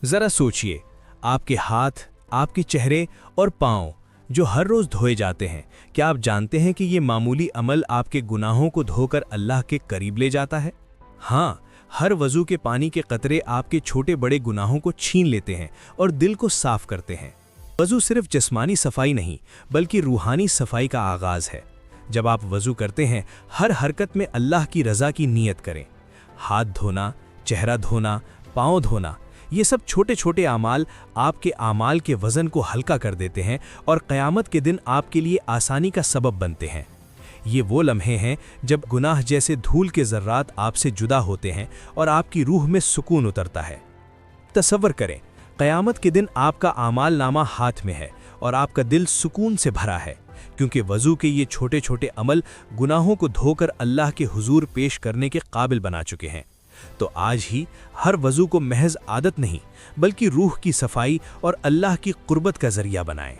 ذرا سوچئے، آپ کے ہاتھ، آپ کے چہرے اور پاؤں جو ہر روز دھوئے جاتے ہیں، کیا آپ جانتے ہیں کہ یہ معمولی عمل آپ کے گناہوں کو دھو کر اللہ کے قریب لے جاتا ہے؟ ہاں، ہر وضو کے پانی کے قطرے آپ کے چھوٹے بڑے گناہوں کو چھین لیتے ہیں اور دل کو صاف کرتے ہیں۔ وضو صرف جسمانی صفائی نہیں بلکہ روحانی صفائی کا آغاز ہے۔ جب آپ وضو کرتے ہیں، ہر حرکت میں اللہ کی رضا کی نیت کریں۔ ہاتھ دھونا، چہرہ دھونا، پاؤں دھونا، یہ سب چھوٹے چھوٹے اعمال آپ کے اعمال کے وزن کو ہلکا کر دیتے ہیں اور قیامت کے دن آپ کے لیے آسانی کا سبب بنتے ہیں۔ یہ وہ لمحے ہیں جب گناہ جیسے دھول کے ذرات آپ سے جدا ہوتے ہیں اور آپ کی روح میں سکون اترتا ہے۔ تصور کریں، قیامت کے دن آپ کا اعمال نامہ ہاتھ میں ہے اور آپ کا دل سکون سے بھرا ہے، کیونکہ وضو کے یہ چھوٹے چھوٹے عمل گناہوں کو دھو کر اللہ کے حضور پیش کرنے کے قابل بنا چکے ہیں۔ تو آج ہی ہر وضو کو محض عادت نہیں بلکہ روح کی صفائی اور اللہ کی قربت کا ذریعہ بنائیں۔